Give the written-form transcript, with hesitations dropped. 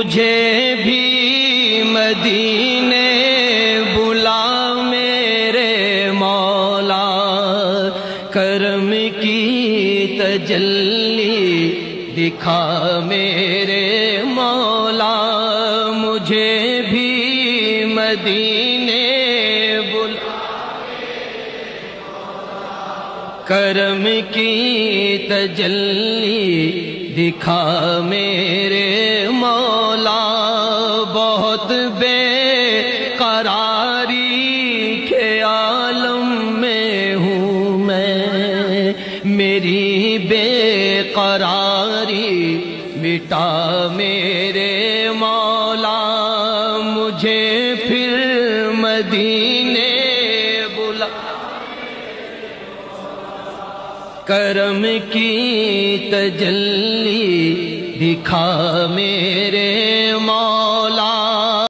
مجھے بھی مدینے بلا میرے مولا، کرم کی تجلی دکھا میرے مولا، مجھے بھی مدینے بلا کرم کی تجلی دکھا میرے مولا، بہت بے قراری کے عالم میں ہوں میں، میری بے قراری مٹا میرے مولا، مجھے پھر مدینے بلا کرم کی تجلی دکھا میرے